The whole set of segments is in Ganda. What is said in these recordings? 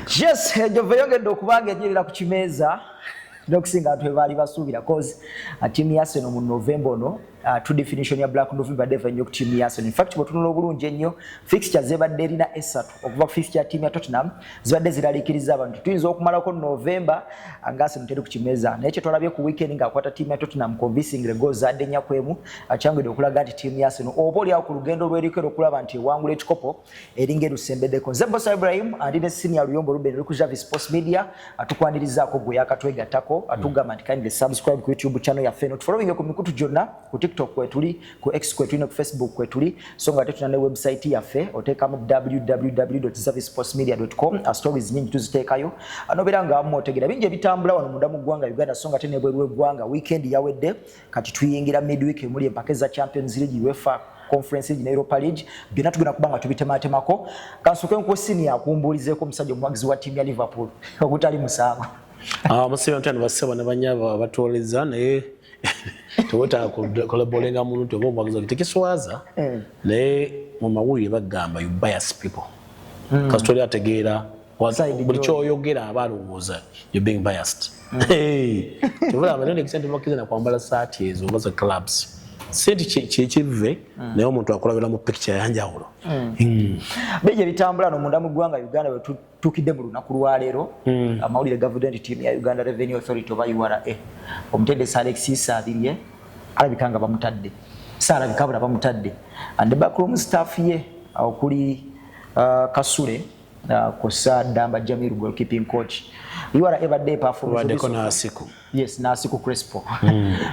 Yes, njove yongedde okubanga enyirira ku kimeeza n'okusinga abantu bali basuubira cause team ya Arsenal mu November ono to definition ya Black November deva nnyo ku team ya Arsenal. In fact bwetunula obulungi ennyo fixtures zebadde erina esatu okuva ku fixture ya team ya Tottenham zibadde ziraliikiriza abantu tuyinza okumalako November nga Arsenal teri ku kimeeza naye kye twalabye ku weekend ng'akwata team ya Tottenham convincing goals zadde nnya kwemu akyangudde okulaga nti team ya Arsenal oba oli awo ku lugendo lw'erikero okulaba nti ewangula ekikopo eringa erusembeddeko. Nze Boss Ibrahim andi ne senior Luyombo Ruben eri ku Javi Sports Media atukwanirizaako gwe yakatwegattako atugamba nti kindly subscribe ku YouTube channel yaffe no tufollowing ku mikutu gyonna ku TikTok kwetuli ku X kwetuli ku Facebook kwetuli so nga tetuna ne website yaffe oteekamu www.zavisportsmedia.com stories nyingi tuziteekayo anobera nga amu otegera bingi ebitambula wano munda mu ggwanga Uganda so nga tene bwerwe ggwanga weekend yawedde kati tuyingira midweek muli empake za Champions League UEFA Conference League na Europa League byonna tugenda kubanga tubitematemako kansoke nko senior akumbulizeeko omusajja omuwagizi wa timu ya Liverpool okutali musango Musebe ntano baseba nabanyaba batoleza naye tubota collaborating muntu obo mwagiza kitekiswaza naye mu mawulire bagamba you bias people kastori ategeera buli kyoyogera abalowooza you being biased tubula abanene kisente bakiza na kwambala saati ezo baza clubs senti kive naye omuntu akolabira mu picture yanjawulo beje bitambula no munda mu ggwanga Uganda we tukidde mu lunaku lwaleero amawulire government team ya Uganda Revenue Authority oba URA omutende Alexis Sabirie alabikanga bamutadde Sara bikabula bamutadde and the backroom staff ye okuli Kasule kosa Damba Jamiru goalkeeping coach URA everyday performance yes na siku Crespo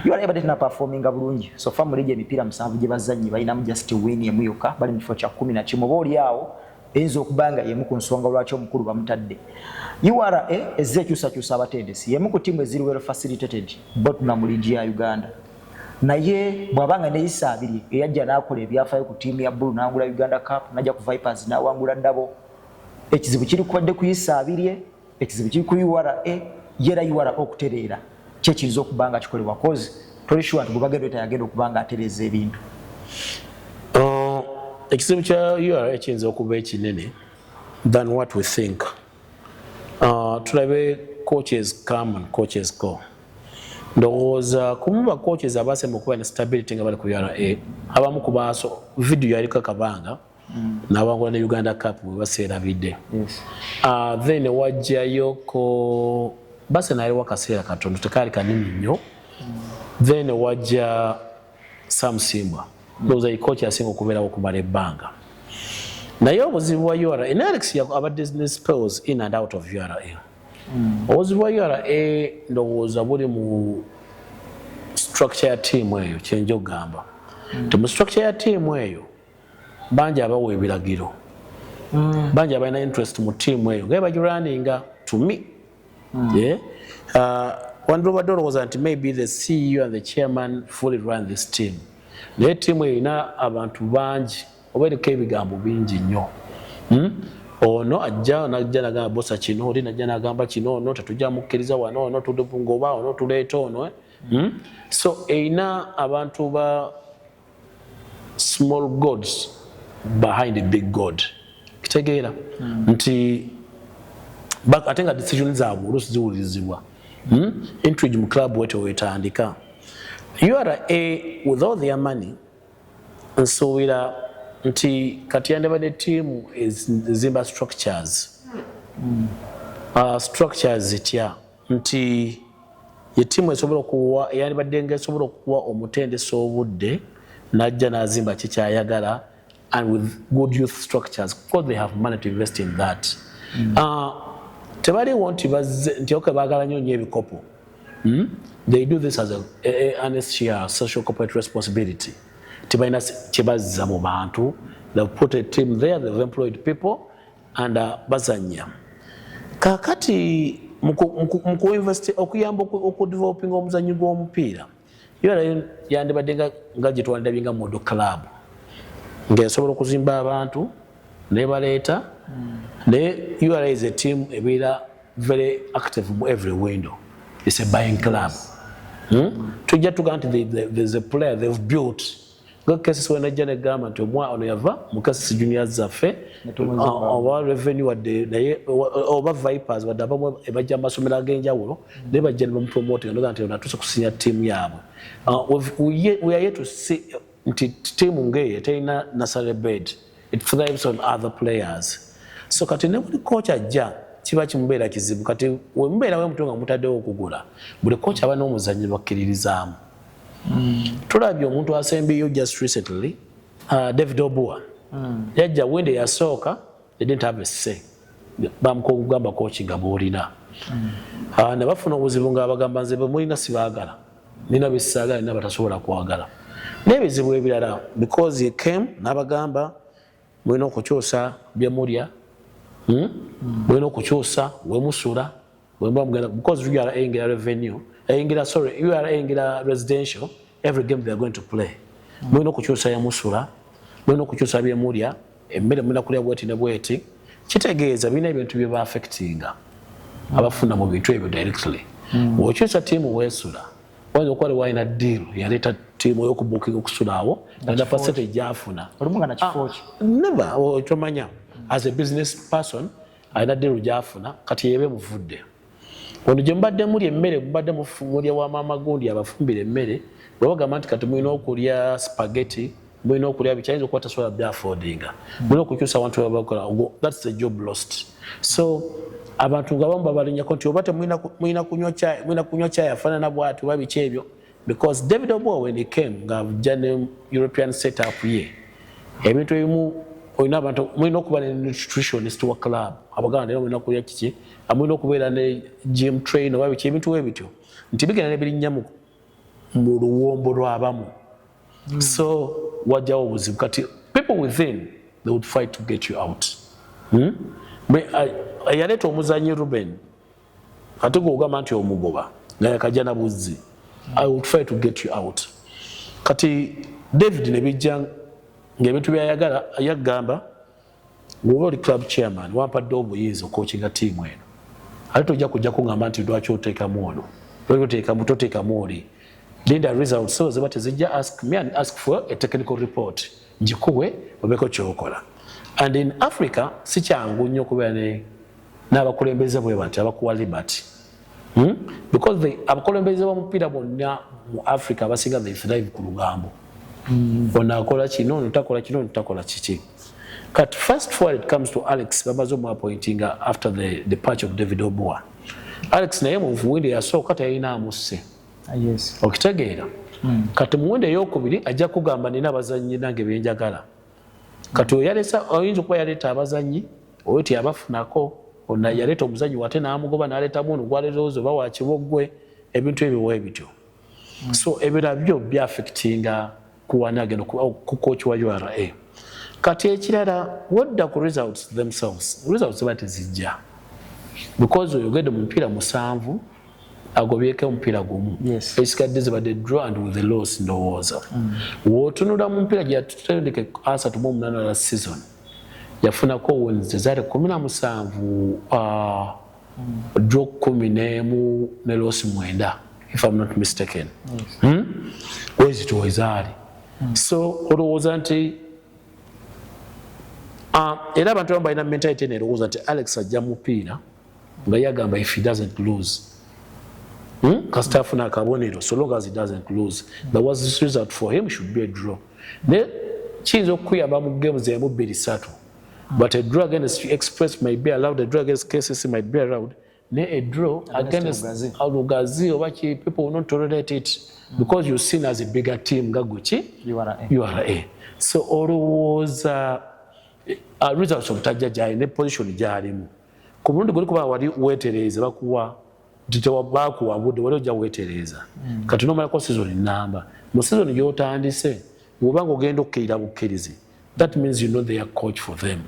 URA everyday na performing bulungi so family je mipira musanvu je bazanyi balina mu just win emuyoka bali mu kifo kya 10 boli yawo enzo okubanga yemu ku nsonga lwaki omukulu bamutadde URA ezekyusa abatendesi yemu ku timu eziri well facilitated but na muligi ya Uganda naye bwabanga ne Isabiri eyajja nakola ebyafaayo ku timu ya Blue nangula Uganda Cup najja ku Vipers na wangula ndabo ekizibu kiri kubadde ku Isabiri ekizibu kiri ku URA yera URA okutereera kye kiriza okubanga kikolebwa cause toli sure nti bwagenda etayagenda okubanga atereza ebintu ekizibu kya URA ekiyinza okuba ekinene than what we think. Tulabe coaches come and coaches go. Ndowooza kumuba coaches abase mu kuba ne stability nga bali ku URA abamu ku baaso video yaliko kabanga n'abangula ne Uganda Cup bwe baseerabidde. Then wajjayo ko base naali wakaseera katono tekaali kanini nnyo. Then wajja Sam Simba. Those are coach asinga okubeerawo okumala ebbanga. Naye obuzibu bwa URA Alex abadde ne spells in and out of URA. Obuzibu bwa URA ndowooza buli mu structure ya team eyo kyenjo gamba. Mu structure ya team eyo banja abawa ebiragiro. Banja abalina interest mu team eyo nga bagirunninga to me. One Robert was that maybe the CEO and the chairman fully run this team. The team ina abantu bangi obereka ebigambo bingi nnyo ono ajja nagamba bossa kino oli najja nagamba kino ono tetujja mukkiriza wano ono tudupungoba ono tuleeta ono so ina abantu ba small gods behind a big god kitegeera nti ate nga decision zaabwe oluusi ziwulirizibwa intrigue mu club wete wetandika URA with all their money nsuubira nti kati yandibadde team zimba structures structures zitya nti ye team esobola okuwa yandibadde ngaesobola okuwa omutendesi obudde najja nazimba kikyayagala and with good youth structures because they have money to invest in that tebaliwo nti baagala nnyo nnyo ebikopo. They do this as an honest share, social corporate responsibility. Tibaina chebazza mu bantu. They've put a team there, they've employed people, and bazanya. Kakati muku invest okuyamba okudeveloping omuzanyi gw'omupiira. Yandibadde nga gye twandabinga modo club. Ng'esobola okuzimba abantu ne baleeta. Ne URA is a team ebeera very active in every window. It's a buying club. Tujja tuga nti there's a player they've built nga cases wenajja negamba nti omwana ono yava mu cases juniors zaffe oba revenue wadde naye oba vipers wadde abamu bajja mu masomero ag'enjawulo naye bajja ne bamupromotinga noga nti natuuse kusinya ttiimu yaabwe we are yet to see nti ttiimu ng'eyo terina nasale bed, it thrives on other players. So kati ne buli coach ajja kiba kimubeera kizibu kati we mubeerawo omuntu nga mutaddewo okugula buli coach aba n'omuzannyi bakkiririzaamu. Tulabye omuntu asembiyo just recently, David Obua. Yajja wende yasooka, they didn't have a say. Bamukugamba coaching abulina. Ne bafuna obuzibu nga abagamba nze bemulina sibaagala. Nina bisaagala nina batasobola kwagala. N'ebizibu ebirala because he came n'abagamba mulina okukyusa bye mulya, mulina okukyusa we musula, because you are ayingira revenue. You are ayingira residential, every game they are going to play. Mulina okukyusa ya musula, mulina okukyusa bye mulya, emmere mulina kulya bweti ne bweti. Kitegeeza birina ebintu bye ba-affectinga abafuna mu bintu ebyo directly. Bw'okyusa ttiimu weesula, wayinza okuba walina deal yaleeta ttiimu ey'okubuukinga okusulaawo na percentage gy'afuna. Olumu nga na kifo ki? Never, okyomanya. As a business person, alina deal gy'afuna, kati yeebe muvudde. Wano gye mubadde mulya emmere, mubadde mulya wa maama gundi abafumbira emmere, bwe bagamba nti kati mulina okulya spaghetti, mulina okulya bikyayinza okuba tasobola byafoodinga. Mulina okukyusa abantu babakola, that's the job lost. So abantu nga bamu babalinyako nti oba temulina kunywa caayi afaanana bw'ati oba biki ebyo, because David Obua when he came ng'ajja ne European setup ye, ebintu ebimu olina abantu mulina okuba ne nutritionist wa club abaganda era mulina kulya kiki, mulina okubeera ne gym trainer oba biki ebintu ebityo nti bigenda ne birinnya mu luwombo lw'abamu. So wajjawo obuzibu kati people within they would fight to get you out. Yaleeta omuzanyi Ruben ate gw'ogamba nti omugoba nga yakajja na buzzi, I would try to get you out. Kati David ne bijja ng'ebintu by'ayagala yagamba bw'oba oli club chairman wampadde obuyinza okookinga ttiimu eno ate tojja kujja kuŋŋamba nti lwaki oteekamu ono toteekamu oli. Linda results so ziba tezijja ask me and ask for a technical report njikuwe obeeko kyokola. And in Africa si kyangu nnyo okubeera n'abakulembeze bwe bati abakuwa liberty. Because abakulembeze b'omupiira bonna mu Africa abasinga they thrive ku lugambo. Ono akola kino, ono takola kino, ono takola kiki. But first for it comes to Alex bamaze omuappointing after the departure of David Obua. Alex naye mu nfuwinde yasooka teyalina amusse. Yes. Okitegeera. Kati muwinde ey'okubiri ajja kugamba nina abazannyi nange byenjagala. Kati oyinza okuba yaleeta abazannyi oyo tiyabafunako, ono yaleeta omuzannyi wate n'amugoba n'aleetamu ono gwalirowooza oba wakiboggwe, ebintu ebyo bwebityo. So ebirala byo byaffectinga kuwani agenda ku coach wa URA. Kati ekirala wadda ku results themselves, results ziba tezijja because oyogedde mu mupiira 7 agobyeko omupiira gumu. Ekisikadde zibadde draw and with the loss ndowooza. W'otunula mu mupiira gye yatutendeke 38 la season yafunako wins ezaali 17 draw 11 ne loss 9 if I'm not mistaken. Wezito wezaali. So olowooza nti era abantu abamu balina mentality nerowooza nti Alex ajja mupiira nga yagamba if he doesn't lose kasita afuna akabonero, so long as he doesn't lose, the worst result for him should be a draw. Ne kiyinza okuyamba mu games emu 2-3, but a draw against Express might be allowed, a draw against KCC might be allowed, ne a draw against Lugazi oba people will not tolerate it because you're seen as a bigger team nga guki URA. So olowooza results obutajja gyali ne position gyalimu ku mulundi guli kuba wali weetereeza bakuwa bakuwabudde wali ojja weetereeza kati nomalako season namba mu season gy'otandise bw'obanga ogenda okukkirira bukkirizi, that means you know they are coach for them.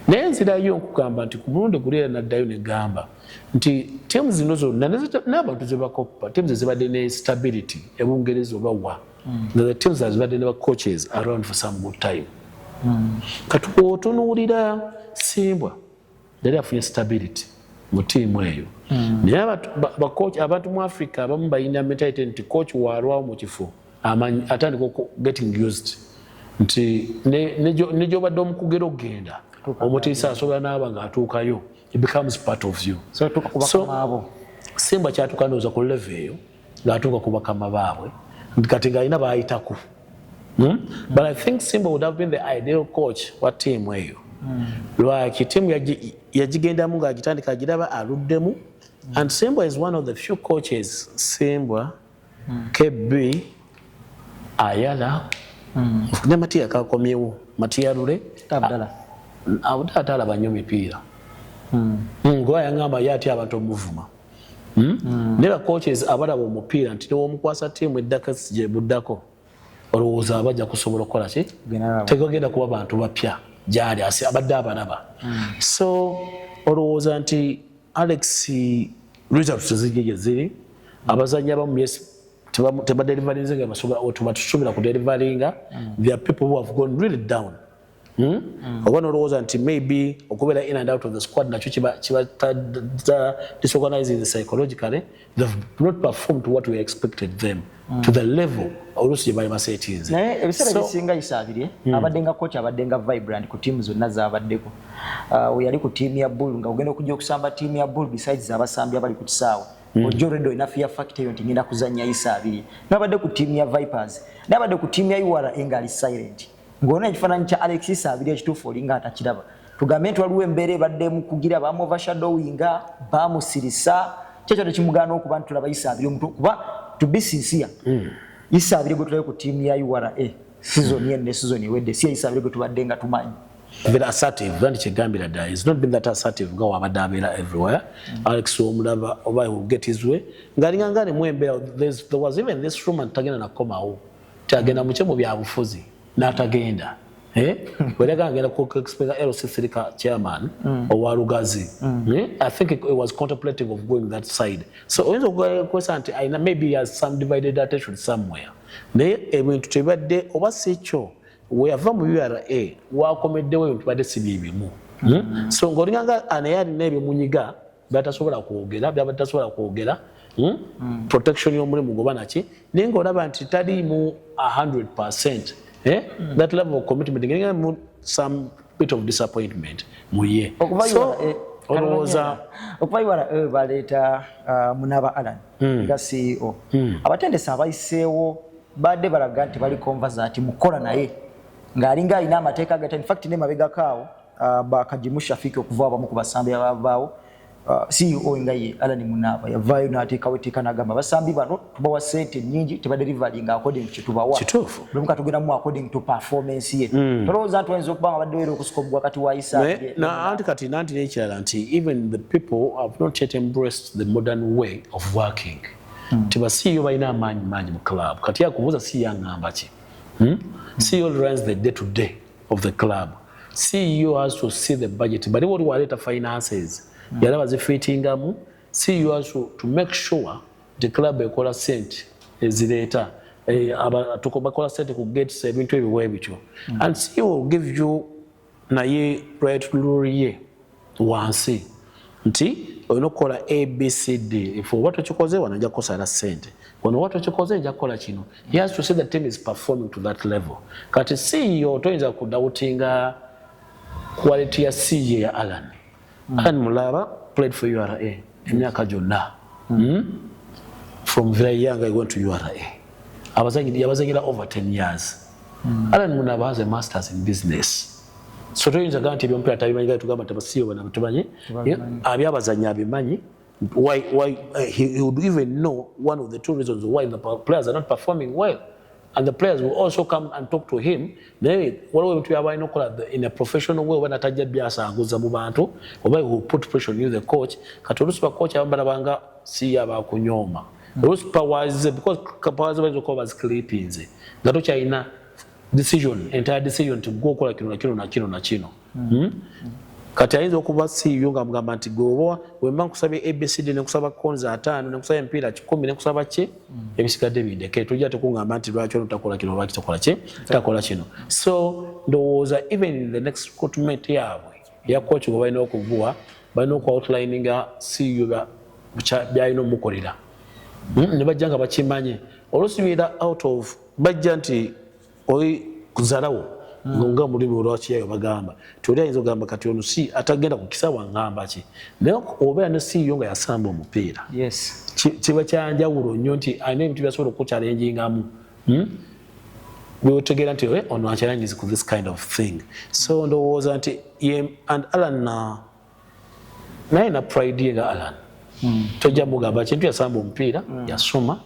Naye nzirayo nkugamba nti ku mulundi guli era naddayo negamba nti tiimu zino zonna n'abantu ze bakoppa tiimu ze zibadde ne stability ebungereza oba wa the teams zibadde ne coaches around for some good time. Kati bw'otunuulira Simbwa yali afunye stability mu tiimu eyo. Naye abantu mu Africa abamu balina mentality nti coach waalwawo mu kifo atandika getting used nti nejo badde omukugero ogenda omutiisa asobola n'aba ng'atuukayo it becomes part of you. So Simba kyatuuka ndowooza ku level eyo ng'atuuka ku bakama baabwe kati ng'alina baayitako. But I think Simba would have been the ideal coach wa team eyo. Lwaki team yagigendamu ng'agitandika agiraba aluddemu. And Simba is one of the few coaches, Simba, KB, Ayala, ne Matia kakomyewo, Matia Lule, Abdala banyo mipiira. Gwa yangamba yati abantu omuvuma. Nera coaches abalaba omupiira nti omukwasa team eddaka sije buddako. Olowooza abajja kusobola okukola ki? Tegogenda kuba bantu bapya gyali abadde abalaba. So olowooza nti Alex results zigye ziri abazanyi abamu yes tebadelivarinze nga batusubira ku deliveringa. There are people who have gone really down. Oba nolowooza nti maybe okubeera in and out of the squad nakyo kiba disorganizing psychologically. They've not performed to what we expected them to the level oluusi gye bali baseetinze. Naye ebiseera bisinga Isaabirye abadde nga coach abadde nga vibrant ku tiimu zonna z'abaddeko. We yali ku tiimu ya Bull nga ogenda okujja okusamba tiimu ya Bull besides abasambi abali ku kisaawe. Ojjo already olina fear factor nti ngenda kuzannya Isaabirye. N'abadde ku tiimu ya Vipers, n'abadde ku tiimu ya URA nga ali silent. Ng'ona ekifaananyi kya Alex Isaabirye ekituufu olinga atakiraba. Tugambe nti waliwo embeera ebadde mu kugira baamu overshadowinga, baamusirisa, kyekyo tekimugaana okuba nti tulaba Isaabirye omuntu kuba to be sincere. Isaabirye gwe tulabe ku tiimu ya URA season yen ne season ewedde si Isaabirye gwe tubadde nga tumanyi. Very assertive, and Chegambira died. It's not been that assertive. Go Abadabila everywhere. Alex Omlava, Oba will get his way. Garingangani Mwembe, there was even this room and Tagana Nakoma, Tagana Muchemo Yabufuzi, not agenda. We're going to expect LC chairman or Warugazi. I think it was contemplating of going that side. So, maybe he has some divided attention somewhere. They went to a day over Secho. We have from URA, wakomeddewo tubadde sibibimu. So ng'olinganga anayali n'ebyo munyiga byatasobola kwogera byabatasobola kwogera protection y'omulimu goba naki naye ng'olaba nti taliimu 100%. That level of commitment ng'erimu some bit of disappointment mu ye. So olowooza okuva URA baleeta Munaba Alan nga CEO abatendesi abayiseewo badde balaga nti bali conversant mukola naye ng'alinga alina amateeka agata. In fact ne mabegakaawo bakajimu Shafiki okuva abamu ku basambi abavaawo CEO nga ye Alan Munaba yavaayo n'ateekawo etteeka n'agamba basambi bano tubawa ssente nnyingi tebaderivalinga according to tubawa buli katugendamu according to performance ye. Tolowooza nti wayinza okuba nga baddeweera okusuka omu wakati wa Isaabirye anti kati nanti n'ekirala nti even the people have not yet embraced the modern way of working. Tiba CEO balina amaanyi mu club kati akubuuza CEO aŋŋamba ki? CEO runs the day-to-day of the club. CEO has to see the budget. But what we later finances, yalaba zifittingamu. CEO has to make sure the club ekola sente ezireta bakola sente ku gates ebintu ebiwe bityo. And CEO will give you naye right luriye wansi nti olina okukola ABCD. If what okikoze wano ojja kusala sente. When what okikoze ojja kukola kino. He has to see the team is performing to that level. Kati CEO toyinza kudawutinga quality ya CJ ya Alan. Alan Mulaba played for URA emyaka gyonna. From very young I went to URA. Yabazanyira over 10 years. Alan Munaba has a master's in business. So toyinza gamba nti ebyomupiira tabimanyi tugamba tabasiyo bana tumanyi abyabazanyi abimanyi. Why he would even know one of the two reasons why the players are not performing well, and the players will also come and talk to him. Then what we to have in a professional way when atajja byasanguza mu bantu oba who put pressure on you the coach katolusipa coach abambala banga si aba kunyoma olusipa was because kapawazi bazo ko baz clippings ngato chaina entire decision to go kola kino na kino. Kati ayinza okuba CEO nga mugamba nti goba wemba nkusabye ABCD ne kusaba konza 5 ne kusaba empiira 10 ne kusaba ki ebisigadde bindeke tujja tekungamba nti lwaki olutakola kino lwaki tokola ki takola kino. So ndowooza even in the next recruitment yaabwe ya coach gwe balina okuvuwa balina outlininga CEO byalina omukolera ne bajja nga bakimanye olusibiira out of bajja nti kuzalawo nga mulimi olwakiyayo bagamba toli ayinza ogamba kati ono si atagenda ku kisawa ngamba ki naye obeera ne siiyo nga yasamba omupiira kiba kyanjawulo nnyo nti alina ebintu byasobola okukyalenjingamu bweotegeera nti ono achallenges ku this kind of thing so ndowooza nti and Alan naye na pride ye nga Alan tojja mugamba kintu yasamba omupiira yasoma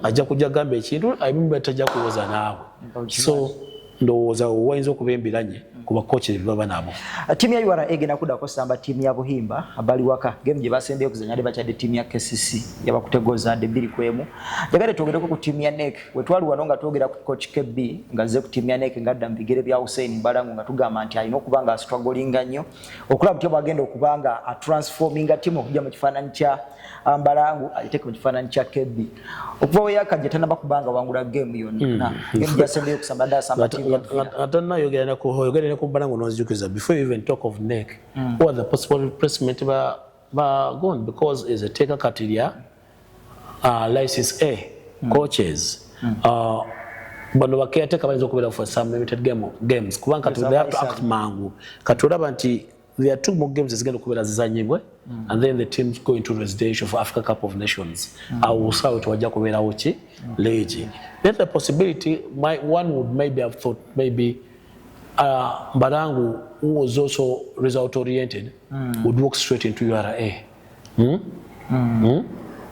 ajja kujja gamba ekintu abimu tajja kuwoza naawe so ndowooza wayinza okuba embiranye ku bakochi baba nabo timu ya URA egenda kudako samba timu ya Buhimba abali waka game gye basembye okuzanya ne bachade timu ya KCC yabakutegoza de 2-1 jagale twogereko ku timu ya NEC wetwali wanonga twogera ku coach KB ngaze ku timu ya NEC ngadda mbigere bya Hussein Mbalangu nga tugamba nti alina okubanga struggling nnyo okulaba butyo bagenda okubanga a transforming timu okujja mu kifaananyi kya Mbalangu aliteke mu kifaananyi kya KB okuva we yakajja tanaba kubanga wangula game yonna game jasembye okusamba da samba timu atana yogera ku Mbalangu nozijukiza before you even talk of NEC or the possible replacement ba gone because is a take katilia license A coaches bano bakiyateka bayinza okubeera for some limited games kubanga they have to act mangu katulaba nti there are 2 more games zigenda okubeera zizanyibwe and then the teams go into residential for Africa Cup of Nations awusawo tewajja kubeerawo ki leegi then the possibility one would maybe have thought maybe Mbalangu, who was also result oriented, would walk straight into URA.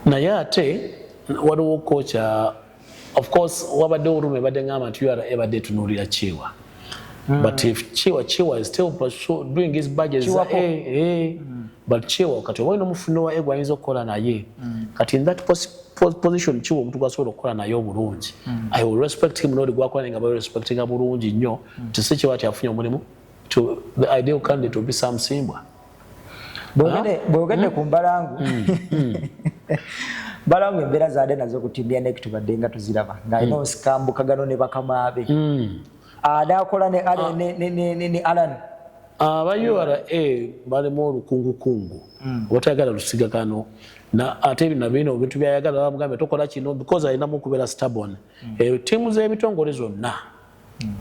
Naye ate waliwo coach of course wabadde Ruben badde ngamba nti URA badde tunuulira Chiwa. But if Chiwa is still doing his badges but Chiwa kati wali nomufuna wa egwa ayinza okukola naye kati in that position Chiwa omuntu gwasobola okukola naye obulungi I will respect him nodi gwakola nga respecting bulungi nnyo tisiki wati afunye omulimu to the ideal candidate will be Sam Simbwa bwogedde ku Mbalangu Mbalangu embeera zaade nazo ku timu ya NEC tubadde nga tuziraba ng'alina osikambukagano ne bakamaabe adakola ne Alan aba URA balimu olukungukungu batayagala lusigakano na ate bino bintu byayagala bamugambe tokola kino because alinamu okubeera stubborn tiimu z'ebitongole zonna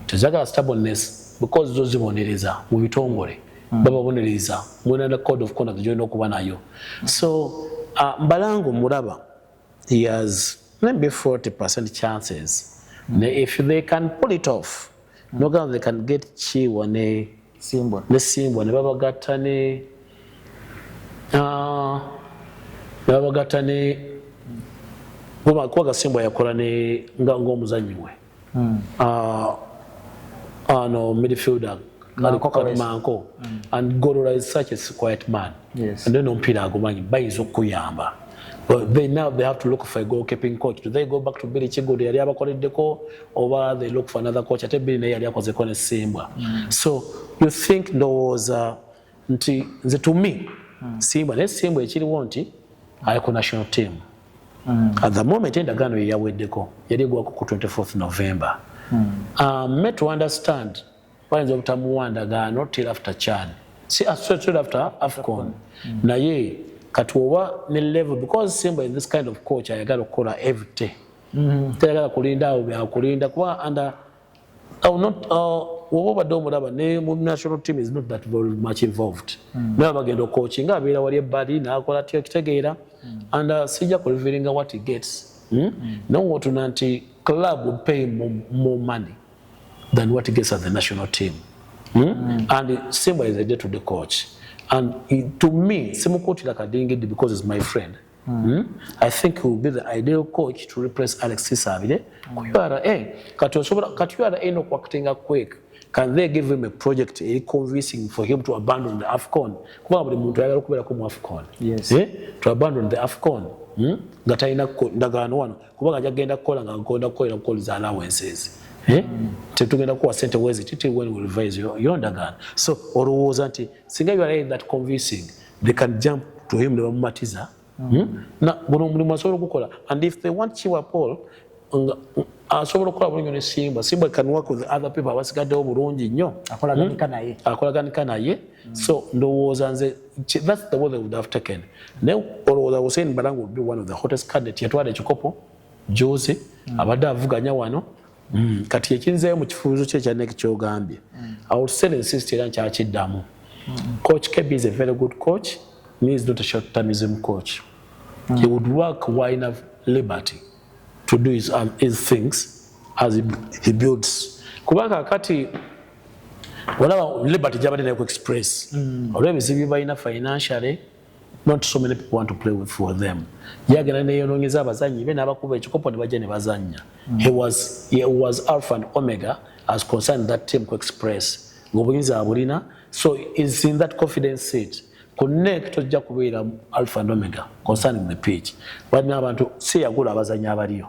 tezagala stubbornness because zo zibonereza mu bitongole bababonereza mwena code of conduct gyolina okuba nayo so Mbalangu mulaba he has maybe 40% chances if they can pull it off no doubt they can get Chiwa ne Simbwa ne babagatta ne kubaga Simbwa yakola ne ng'omuzannyi we no midfielder Manko and Gorola is such a quiet man and then omupiira agumanyi bayinza okuyamba. But now they have to look for a goalkeeping coach. Do they go back to Billy Chigodi yali abakoleddeko or they look for another coach? Ate Billy naye yali akozeko ne Simbwa. So you think ndowooza nti nze to me Simbwa naye Simbwa ekiriwo nti ali ku national team. At the moment endagaano ye yaweddeko yali egwako ku 24th November. Met to understand bayinza obutamuwandagaano till after Chan. See, straight after AFCON. Naye katuwa ne level because Simbwa is this kind of coach ayagala okukola every day. Tayagala kulinda awo byakulinda kuba under woba domulaba ne mu national team is not that very much involved. Naye bagenda coaching abeera wali ebbali n'akola kitegeera and sijja ku revealing what he gets. No what nti club would pay more money than what he gets at the national team. And Simbwa is a day-to-day coach. And to me, Simukotila Kadingidi because he's my friend. I think he will be the ideal coach to replace Alexis Savile. Katuara no acting quick. Can they give him a project convincing for him to abandon the AFCON? Yes. To abandon the AFCON. Gataina ndagano wano kubaga jagenda kola nga nkonda kola za allowances. Tetugenda kuwa sente wezi titi when we revise your ndagano. So olowooza nti singa you are that convincing they can jump to him ne bamumatiza. Na bono mulimu asobola okukola and if they want Chiwa Paul asobola okukola bulungi ne Simbwa can work with other people abasigaddewo bulungi nnyo akolaganika naye so ndowooza nze that's the way they would have taken. Naye olowooza Hussein Mbalangu would be one of the hottest candidates yatwala ekikopo Jose abadde avuganya wano kati ekinzeeyo mu kifuuzo kye ekya nek kyogambye I would still insist era nkyakiddamu coach Kebby is a very good coach. He is not a short-termism coach. He would work wide enough liberty to do his things as he builds. Kubanga kati whatever liberty jabade na express. Already zibiba ina financially, not so many people want to play with for them. Yagana ne yonongeza abazanyi be nabakuba ekikopo ne bajja ne bazanya. He was alpha and omega as concerned that team to express. Ngobunyiza abulina, so is in that confidence seat. Connect tojja kubeera alpha and omega concerning the pitch. Balina abantu si yagula abazanyi abaliyo.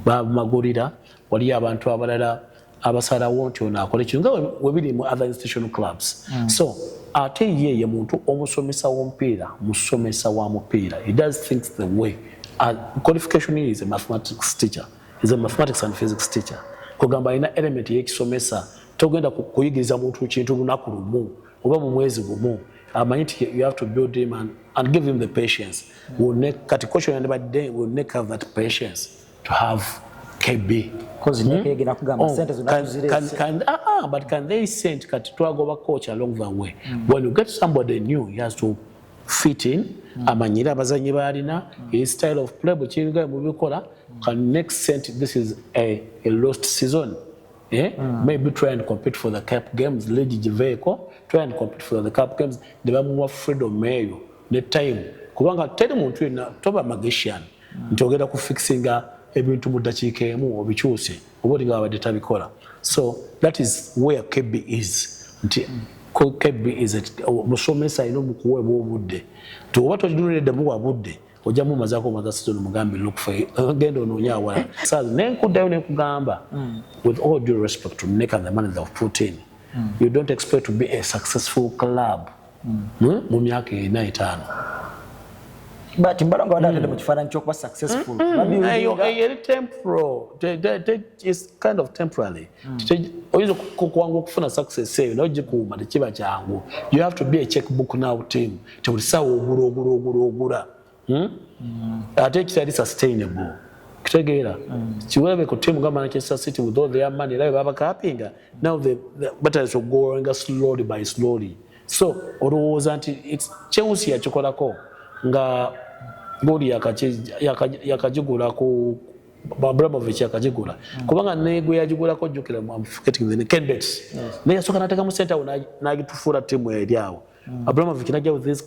Bamagulira wali abantu abalala abasalawo nti ono akole kino nga webiri mu other institutional clubs. So ate ye muntu omusomesa w'omupiira musomesa wa mupiira. He does things the way. Qualification is a mathematics teacher. He's a mathematics and physics teacher. Kugamba ina element y'ekisomesa togenda kuyigiriza muntu kintu lunaku lumu oba mu mwezi gumu. You have to build him and give him the patience. Kati coach will never have that patience to have KB. But can they send kati twagoba coach along the way? When you get somebody new, he has to fit in. Amanyira abazanyi balina his style of play bukinga mubikola can next send this is a lost season. Maybe try and compete for the cup games, league vehicle, try and compete for the cup games. They have more freedom mayo the time. Kubanga tell muntu na toba magician. Ntogenda ku fixinga ebintu mu dakiika emu obikyuse obodi nga abadde tabikola. So that is where KB is. KB is musomesa ino mukuweebwa obudde. Tuba tojulira mu wabudde ojja mu mazako maza season mugambe look for genda onoonya awala. Sasa nenkuddayo nekugamba with all due respect to Nick and the money they've put in, you don't expect to be a successful club mu myaka 45. But Mbalanga wadde mu kifaananyi ky'okuba successful. Temporal. It's kind of temporary. Oyinza kwangu okufuna success eyo naye ogikuuma tekiba kyangu. You have to be a checkbook now team. Tebuli ssaawa ogula. Ate ekitali sustainable. Kitegeera. Kiwebe ku team nga Manchester City with all their money labe babakapinga. Now the battles are going slowly by slowly. So olowooza nti it's Chelsea yakikolako nga bodi yakajigula ku Abramovich yakajigula kubanga nego yajigulako jukira mu forgetting the candidates ne yasoka nateka mu center n'agitufuura timu eryawo. Abramovich najja with this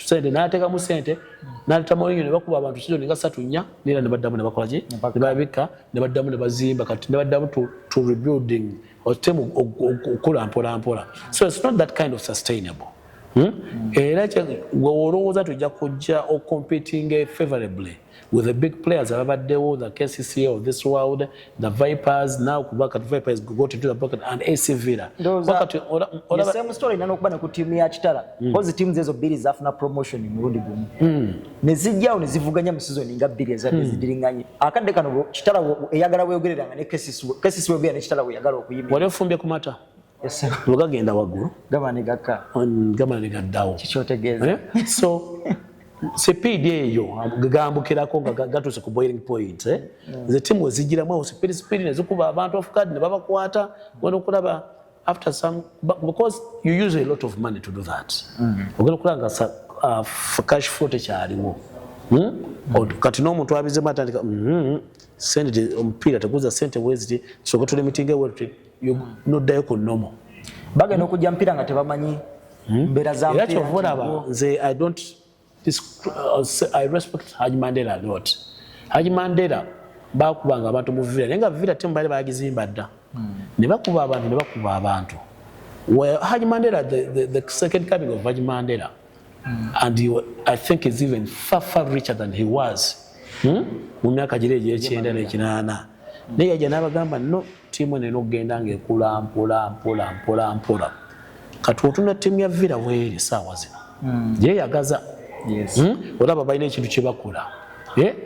sente n'ateka mu sente n'aleta Mourinho ne bakuba abantu season nga 3-4 nera ne baddamu ne bakola ki ne babika ne baddamu ne bazimba kati ne baddamu to rebuilding or timu okula mpola. So it's not that kind of sustainable. Era olowooza tujja kujja competing favorably with the big players ababaddewo, the KCCA of this world, the Vipers, now Kubaka Vipers go to the pocket and AC Villa. The same story n'okuba ne ku tiimu ya Kitala. Because teams ezo bbiri zafuna promotion mulundi gumu. Ne zijjawo ne zivuganya mu season nga bbiri ezadde zidiringanye. Akadde kano Kitala eyagala weeyogereranga ne KCCA weeyogerera ne Kitala weeyagala okuyimira. Wali ofumbye ku mata? Yes. Lugagenda waggulu. Gama ne gakka. Gama ne gaddawo. Kikyotegeeza. So speed eyo gambukirako nga gatuse ku boiling point. The team wezigiramu speed ne zikuba abantu off card ne babakwata wano kulaba after some because you use a lot of money to do that. Ogenda kulanga cash flow tekyaliwo. Kati n'omuntu abizemu atandika sente omupiira teguza sente weziti soka tule meeting ewete noddayo ku nomo bagenda okujja mpira nga tebamanyi mbeera za mpira. Nze I respect Haji Mandela a lot. Haji Mandela bakubanga abantu mu Villa naye nga Villa timu bali bagizimba dda ne bakuba abantu. Well, Haji Mandela, the second coming of Haji Mandela, and I think is even far richer than he was. Mu myaka gire egy'ekyenda n'ekinaana naye yajja n'abagamba no tiimu eno okugenda ng'ekula mpola. Kati otuna ttiimu ya Villa weeri saawa zino yeeyagaza. Olaba balina ekintu kye bakola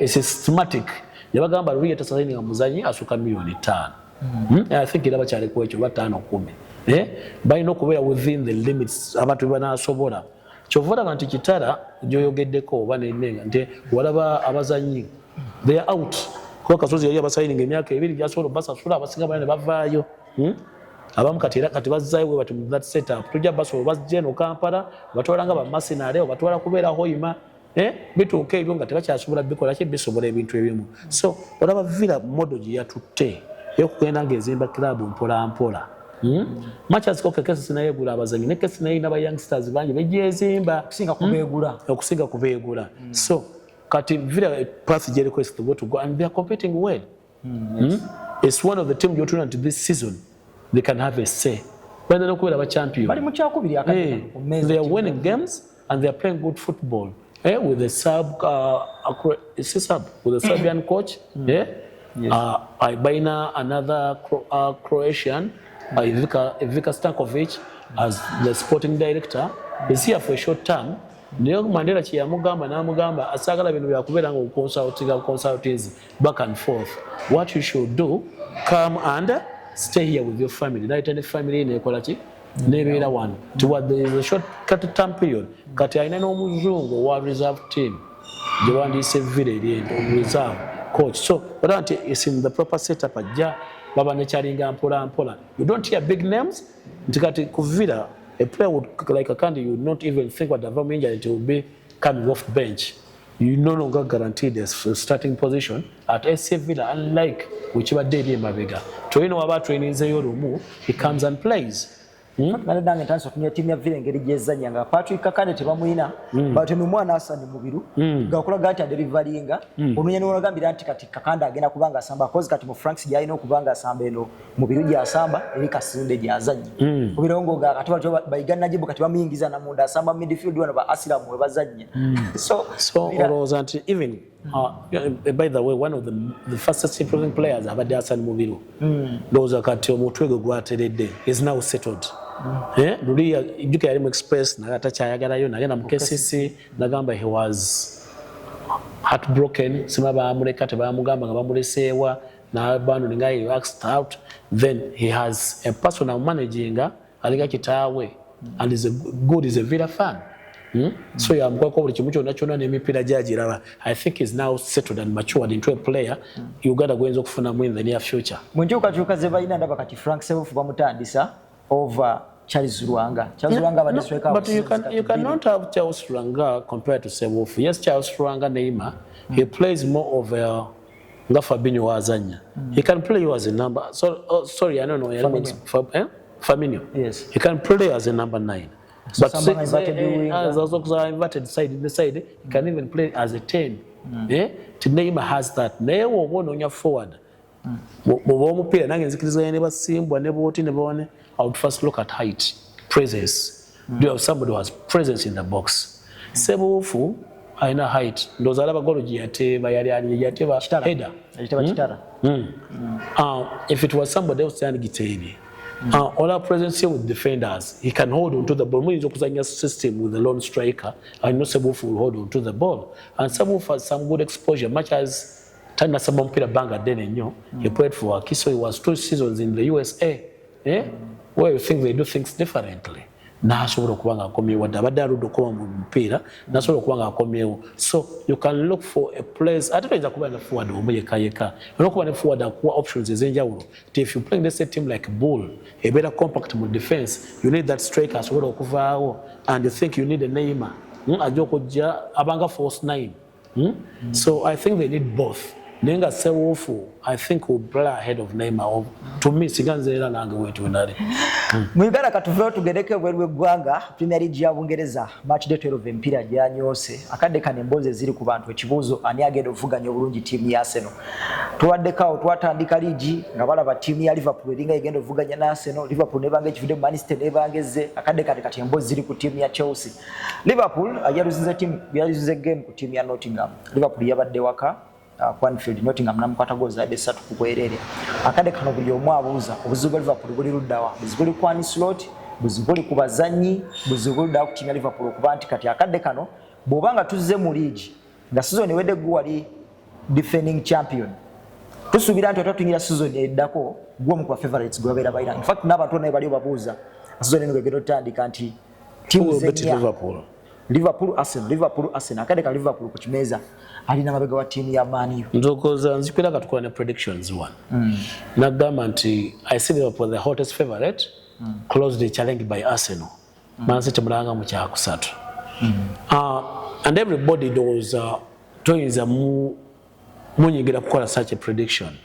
systematic ne bagamba luli yatasaini nga muzanyi asuka $5,000,000. I think era bakyaleko ekyo 5-10. Balina okubeera within the limits abantu be banaasobola. Kyovula nti Kitala gyoyogeddeko oba nenenga nti walaba abazanyi they are out kuba Kasozi yali abasayininga emyaka 2 gyasobola basasula abasinga bane bavaayo abamu kati bazzaayo bati mu that setup tujja basobola bazze eno Kampala batwalanga bamasinale batwala kubeera hoima bituuka ebyo nga tebakyasobola bikola ki bisobola ebintu ebimu so olaba Villa model gye yatutte yokugenda ng'ezimba club mpola Matches ko kesi naye gula abazanyi ne kesi naye n'aba youngsters bangi bejezimba okusinga kubeegula so kati Villa path gye request to go and they are competing well it's one of the team you're to this season they can have a say when they kubeera ba champion bali mu kyakubiri akati they are winning games and they are playing good football with the with the Serbian coach Baina another Croatian Ivica Stankovic as the sporting director is here for a short term. Niyo Mandela chiyamugamba namugamba asagala bintu byakubeera ngo consultings back and forth. What you should do, come and stay here with your family. Right, any family in equality. Nebeera one. Toward the short cut term period. Kati aina n'omuzungu wa reserve team. Jewandise Villa reserve coach. So, but it's in the proper setup ajja. Baba necharinga mpola. You don't hear big names. Ntikati kuvira a player would like a candy you would not even think what the injury will be coming off the bench. You no longer guaranteed a starting position at SC Villa, unlike whichever day in Mabega. To about training Zayoromu, he comes and plays. Nadange tanso kunya timu ya Villa ngeri jezanya nga Patrick Kakane tebamuina but mumwana asani mubiru gakola gati deliveryinga onunya no gambira nti kati Kakanda agenda kubanga asamba cause kati mu Franks yaino kubanga asamba eno mubiru gya asamba eri kasunde gyazanyi kubirongo ga kati bato bayigana jibu kati bamuyingiza na munda asamba midfield wana ba Aslam we bazanyi so Rose anti even by the way one of the fastest improving players abadde asani mubiru those akati omutwego gwateredde is now settled Lulia Juke Arim Express Nagatacha Nagana Mukesisi Nagamba he was heartbroken Simaba Murekata Mugamba Muresewa Nabanu Ningai waxed out then he has a personal managing Aligakitawe and is a Villa fan so I'm going to mucho national emipira jajira I think he's now settled and matured into a player Uganda going to kufuna mu in the near future Munjuka chuka zebaina ndaba kati Frank Sebufu bamutandisa over Charles Ruanga. But you cannot have Charles Ruanga compared to Sebufu. Yes, Charles Ruanga Neymar, he plays more of a Fabinho Azanya. He can play you as a number. Sorry, I don't know. Fabinho. Yes. He can play as a number 9. So but as also inverted side in the side, he can even play as a 10. Neymar has that. Neymar won't on your forward. I would first look at height, presence. Do you have somebody who has presence in the box? Sebufu, I know height. Those are about header. If it was somebody else, all our presence here with defenders, he can hold on to the ball. When system with the lone striker, I know Sebufu will hold on to the ball. And Sebufu has some good exposure, much as Tana Sabompira Banga Denenyo. He played for Akiso. He was 2 seasons in the USA. Where you think they do things differently. So you can look for a place. I don't know forward options is if you're playing the same team like Bull, a better compact defense, you need that striker and you think you need a Neymar. Abanga force 9. So I think they need both. Nenga Sebufu, I think will play ahead of Neymar. To me, Siganzera nanga wetu nari. Mwigara katuveo tugereke wewe gwanga Premier League ya Bungereza match day 12 empira janyose akade kanemboze ziri ku bantu ekibuzo ani agenda ovuganya obulungi team ya Arsenal. Tuwaddekao twatandika ligi nga balaba team ya Liverpool eringa igenda ovuganya na Arsenal. Liverpool nebange ekivude Man City nebangeze akade kati embozi ziri ku team ya Chelsea. Liverpool yaluzize game ku team ya Nottingham. Liverpool yabadde waka Quanfield Nottingham namukwata goza ade 3 kugwerere akade kano buli omwabuuza obuzibu Liverpool buli luddawa buzibuli ku Ancelotti buzibuli ku bazanyi buzibuli da ku timu ya Liverpool okuba nti kati akade kano bobanga tuzze mu league nga season ewedde gwali defending champion tusubira nti otatungira season eddako gwo mu kwa favorites gwabera bayina in fact n'abantu naye bali babuuza season eno gwegero tandika nti timu beat Liverpool Liverpool Arsenal akade ka Liverpool ku kimeza alina mabega wa timu ya Man U. Ndokoza nzipira katukwana predictions one. Nagamba nti I see Liverpool the hottest favorite, closely challenged by Arsenal. Man City mulanga mu kyakusatu. And everybody was toyinza munyigira kukola such a prediction.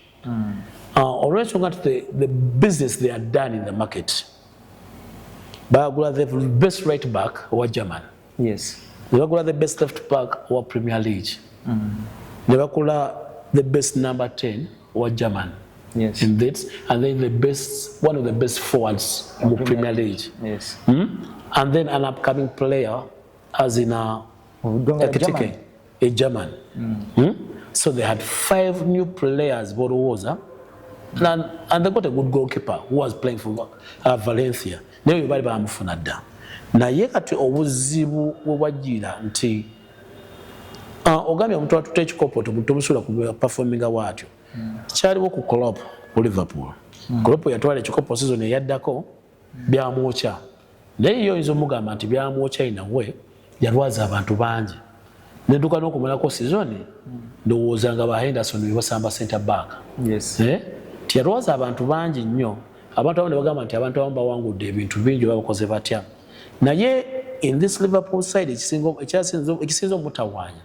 Always look at the business they are done in the market. Bagula the best right back or German. Yes. Bagula the best left back or Premier League. Bagula the best number 10 or German. Yes. In this, and then one of the best forwards in the Premier League. Yes. And then an upcoming player as in a German. So they had 5 new players, and they got a good goalkeeper who was playing for Valencia. Now you buy Bamufunada. Na yekati obuzibu wajira nti ogami omuntu atutechi kopo tumusula ku performing awatyo. Kyaliwo ku Klopp ku Liverpool. Klopp yatwala ekikopo season eyaddako byamwocha. Naye yo izo mugamba nti byamwocha inawe yalwaza abantu bangi. Neduka n'okumalako season ndowooza nga ba Henderson bibasamba center back. Yes. Yalwaza abantu bangi nnyo. Abantu abamu ne bagamba nti abantu abamu bawangudde ebintu bingi babakoze batya. Naye in this Liverpool side ekisinza omutawaanya.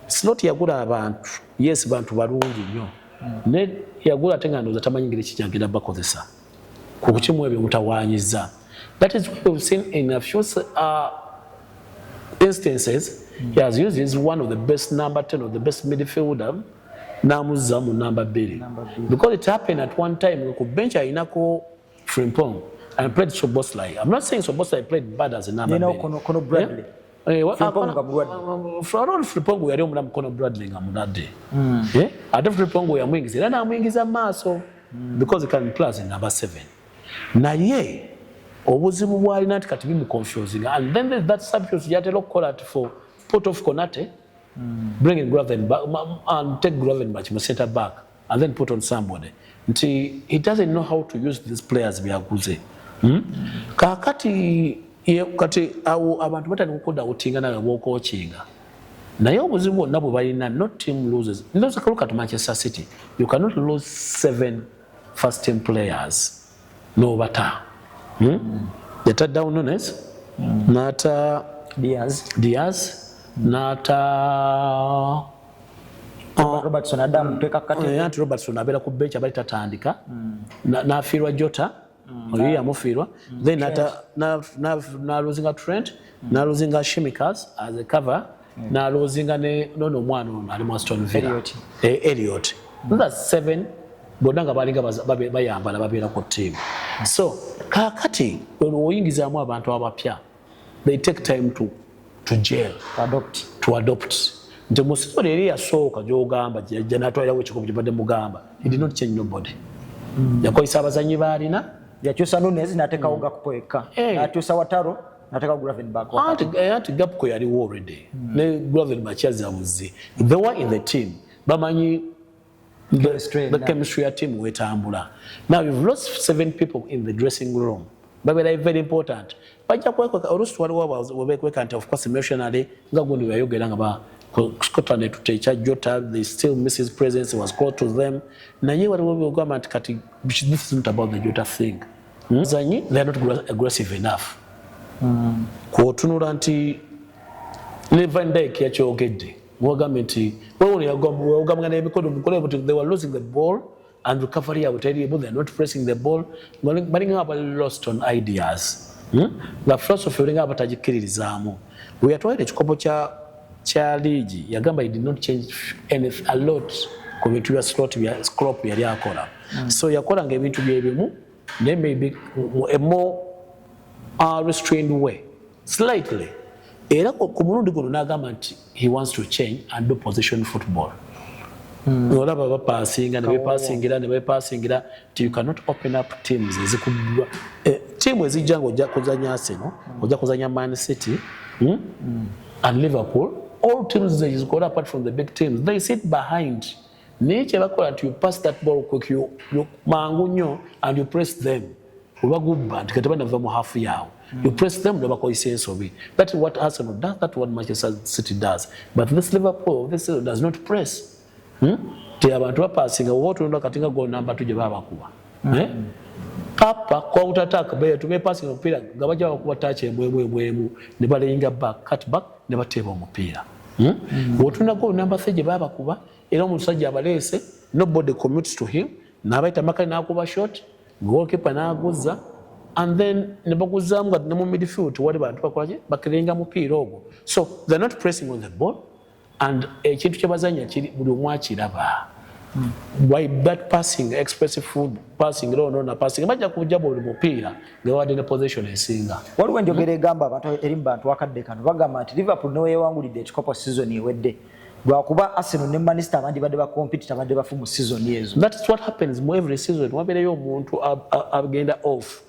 Slot yagula abantu. Yes, bantu balungi nnyo. Ne yagula ate nga ndowooza tamanyi ngeri kijagenda bakozesa. Ku kimu ebyo mutawaanyiza. That is what we've seen in a few instances. He has used his one of the best number 10 or the best midfielder. Namuzamu number 2. Because it happened at one time, ku bench inako Frimpong and played Soboslai. I'm not saying Soboslai played bad as a number 2. Kono Bradley. Frimpong yali omulamu Kono Bradley nga munadde. Ate Frimpong yamwingiza era namwingiza maaso because he can play as number 7. Naye obuzibu bwalina nti kati bimu confusing, and then there's that substitute yatera okukola for put off Konate, bring in Graven back and take Graven back to center back and then put on somebody. Nti he doesn't know how to use these players byaguze. Kati abantu batali kukoda utinga na bwokochinga. Naye obuzibu nabo balina not team loses. Let's look at Manchester City. You cannot lose 7 first team players. No bata. Yata down Nunes, nata Diaz, nata Robertson Adam teka kati Robertson abera ku bench abali tatandika na firwa Jota oyo yamufirwa, then na losing Trent, na losing Shimikas as a cover, na losing ne no mwana ali Aston Villa Elliot. That's 7 bodanga balinga bayambala babera ku team. So kakati oyingizamu abantu abapya, they take time to gel, to adopt. Nti musore eri yasooka gyogamba janatwalawo ekikopo kibadde mugamba, he did not change nobody. Yakoyisa abazanyi balina, yakyusa Nunes n'ateeka Oga kupoeka, akyusa Wataro n'ateeka Gravenberch. Ati Gapco yaliwo already, ne Gravenberch yazzabuzi. They were in the team, bamanyi the chemistry ya team wetambula. Now you've lost 7 people in the dressing room. But very important. Bajja kweka olusu waliwo webekweka nti of course emotionally nga gundi wayogera nga ba Scotland to teach Jota, they still miss his presence, he was close to them. Naye waliwo byogamba nti kati this isn't about the Jota thing. Zanyi they are not aggressive enough. Kwotunula nti Van Dijk yakyogedde wagamba nti they were losing the ball and recovery they are not pressing the ball, but lost on ideas. The philosophy batagikiririzaamu. We are trying ekikopo kya league yagamba he did not change anything a lot ku bintu bya Klopp yali akola. So yakolanga ebintu byebimu ne maybe a more restrained way slightly. Era ku mulundi guno n'agamba nti he wants to change and do position football. Olaba bapassinga ne bepassingira nti you cannot open up teams ezikubwa team ezijja ng'ojja kuzanya Arsenal, ojja kuzanya Man City and Liverpool. All teams that is got apart from the big teams, they sit behind. Nature bakola nti you pass that ball quick, you mangu nnyo and you press them. Oba gubba nti kati banava mu half yawo. You press them, never call sense of it. That's what Arsenal does, that's what Manchester City does. But this Liverpool, this does not press. Te abantu bapasinga wotu ndo katinga goal number 2 je baba kuba. Papa kwa utataka be tume passing mpira gabaja bakuba touch embwemu ne baleyinga back cut back ne bateba omupira. Wotu na goal number 3 je baba kuba era omusajja abalese nobody commits to him. Nabaita makali nakuba shot, goalkeeper naguza, and then nebaguzamu nga mu midfield wali bantu bakolaje bakirenga mupira ogwo. So they're not pressing on the ball, and ekintu kyabazanya kiri buli mwakiraba. Why that passing, expressive food passing, no passing, bajja kujja buli mupira nga wadi ne position esinga. Waliwo njogera egamba abantu erimba bantu wakadde kano bagamba nti Liverpool no yewangulidde ekikopo season ewedde. Gwakuba Arsenal ne Manchester abandi badde ba compete abandi bafu mu season yezo. That is what happens mu every season. Wabereyo omuntu agenda off.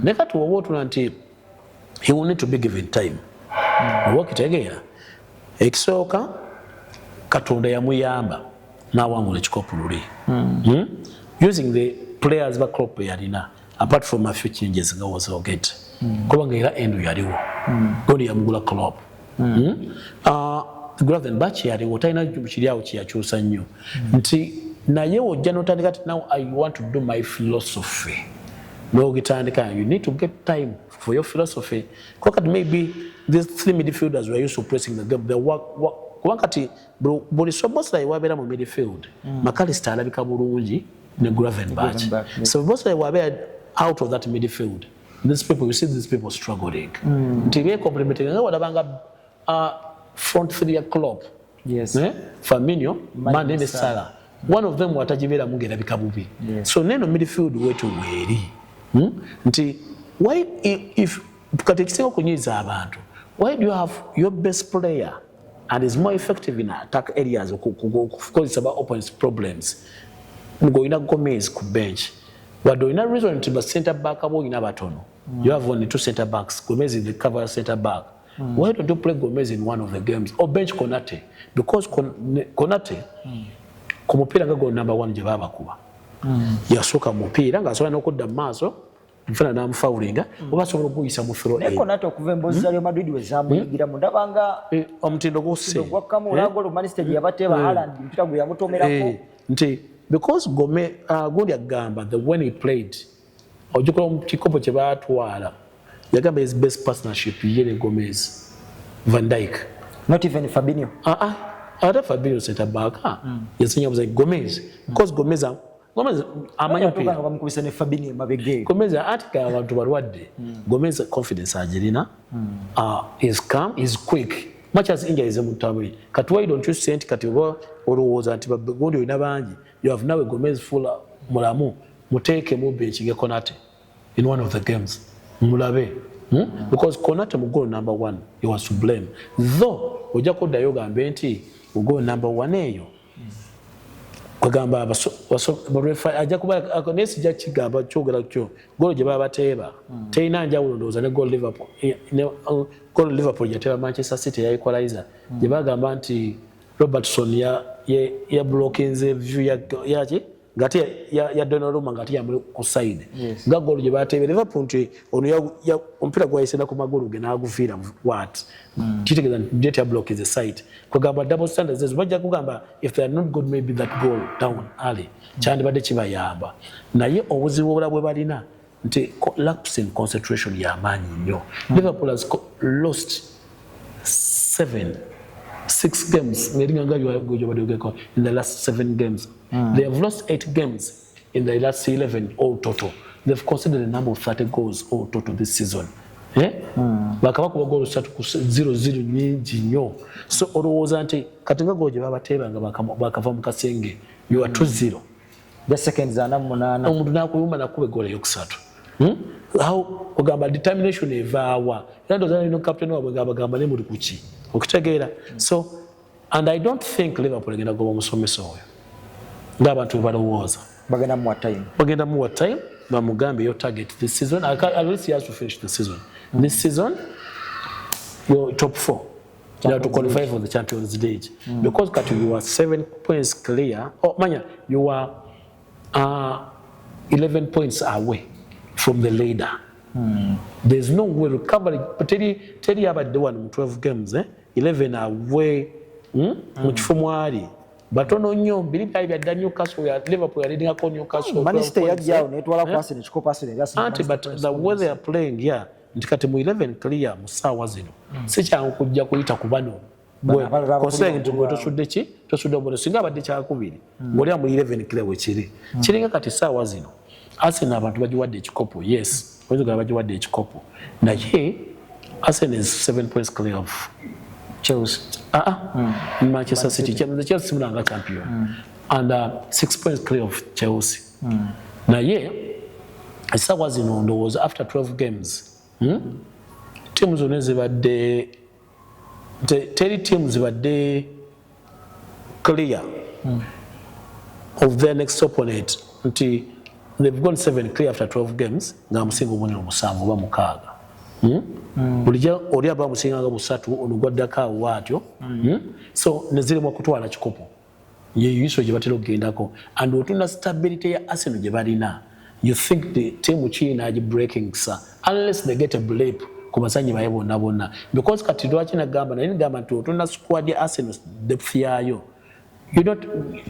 Nekati wowotu nti he will need to be given time. Wakitegeera ekisooka Katonda yamuyamba n'awangula ekikopo luli. Using the players ba Klopp yalina apart from a few changes nga was get. Kubanga era endo yaliwo. Goli yamugula Klopp. Gravenberch yaliwo talina kiryawo kyakyusa nnyo nti naye wojja n'otandika ti now I want to do my philosophy. N'ogitandika, you need to get time for your philosophy. Because maybe these three midfielders were used to pressing the game. They work wakati buli Szoboszlai wabeera mu midfield. McAllister alabika bulungi ne Gravenberch. So Szoboszlai wabeera out of that midfield. These people, you see these people struggling. Nti bye complementing nga wadabanga front three ya Klopp. Yes. Firmino, Mane ne Salah. One of them watajibera mungera bikabubi. So neno midfield wetu weri. Nti why if tukatekisenga kunyiza abantu, why do you have your best player and is more effective in attack areas because it's about opponents problems? Ngo ina Gomez ku bench. Wado ina reason to be center back abo ina batono. You have only 2 center backs. Gomez is the cover center back. Why don't you play Gomez in one of the games or bench Konate? Because Konate kumupira nga goal number 1 je baba kuba. Yasoka mupira nga asobola n'okudda mu maaso nfuna n'amufaulinga oba asobola okuyisa mu throw. Neko nato okuva emboozi za Real Madrid we zamuyigira mu ndabanga omutindo gw'okusse gwakkamu olagolo Manchester yabateeba Haaland mpira gwe yamutomerako nti because Gomez gundi agamba the when he played ojukula mu kikopo kye baatwala yagamba his best partnership ye ne Gomez Van Dijk, not even Fabinho. Ada Fabinho center back yasinya was like Gomez because Gomez amanya pia bakamukubisa ne Fabinho mabege. Gomez atika abantu balwadde. Gomez confidence agirina, is calm, is quick, much as India is a mutabuli. Kati why don't you send kati olowooza nti bagundi olina bangi, you have now a Gomez full mulamu muteeke mu bench ge Konate in one of the games mulabe. Because Konate mu goal number 1 he was to blame, though ojja kuddayo gambe nti goal number 1 eyo kwagamba refa ajja kuba akonesi jja kigamba kyogera kyo goal gye baba bateeba teina njawulo ndowooza ne goal Liverpool goal Liverpool yateeba Manchester City ya equalizer gye bagamba nti Robertson ya blockinze view yaki ngati ya Donnarumma ngati ya ku side nga goal gye bateeba Liverpool nti ono ya ompira gwayisena ku magulu ge n'aguviira what kitegeza nti ya block is the side kwagamba double standards ezo bajja kugamba if they are not good maybe that goal down early kyandibadde kibayamba naye obuzibu obulala bwe balina nti lapse in concentration y'amaanyi nnyo. Liverpool has lost 6 games in the last 7 games. They have lost 8 games in the last 11 all total. They've conceded a number of 30 goals all total this season. Bakabakuba goal 0-0 nyingi nnyo. So olowooza nti katinga goal gye babateeba nga bakava mu kasenge you are 2-0. The seconds ana 8 omuntu nakuyumba nakube goal eyokusatu. How ogamba determination evaawa era ndowooza nino captain wabwe ngabagamba ne muli kuki okitegeera. So and I don't think Liverpool agenda goba omusomesa oyo ng'abantu bwe balowooza bagenda muwa time bamugambe your target this season. At least he has to finish the season. This season you're top 4 now to qualify for the Champions League. Because you are 7 points clear. Manya, you are 11 points away from the leader. There's no way recovery. But tell you about the one 12 games, 11 away. Muchifumwali. But ono nyo believe I had Newcastle ya Liverpool are leading up on Newcastle. Manchester yajao netwala kwase ne chikopa sene that's but the way they are playing yeah ndikati mu 11 clear musawa zino si kyangu kujja kuyita kubano kosenge tugo tosudde ki tosudde obono singa badde kyakubiri ngoli mu 11 clear we kiri kiringa kati sawa zino Arsenal abantu bajiwadde ekikopo yes oyinza bajiwadde ekikopo naye Arsenal is 7 points clear of Chelsea. Manchester City. Chelsea is champion. And 6 points clear of Chelsea. Now, yeah, I saw was in on those after 12 games. Teams on the 30 teams were they clear of their next opponent until they've gone 7 clear after 12 games. Now I'm saying one of Mukaga. Bulijja oli aba musinga busatu onugwaddaka waatyo so nezire mu kutwala kikopo ye yiso gye batera okugendako and otuna stability ya Arsenal gye balina you think the team china agi breaking sa unless they get a blip ku basanyi baye bonna because kati lwaki nagamba naye ngamba nti otuna squad ya Arsenal depth yayo you don't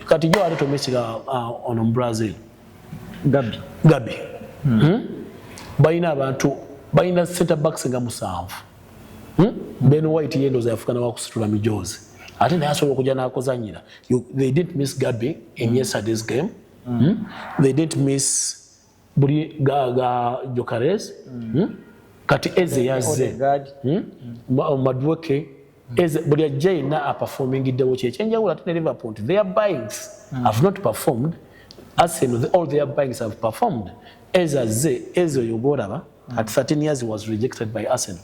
kati jo ali to mesira on Brazil Gabi bayina abantu bayina center backs nga musanvu Ben White yendo za Afrika na wakusitula mijozi ate naye asobola okujja n'akozanyira they didn't miss Gabi in yesterday's game they didn't miss buli ga Jokeres kati Eze yazze Madueke Eze buli ajja na performing iddewo kyekyenjawulo ate ne Liverpool their buyings have not performed Arsenal all their buyings have performed Eze yogoraba at 13 years he was rejected by Arsenal.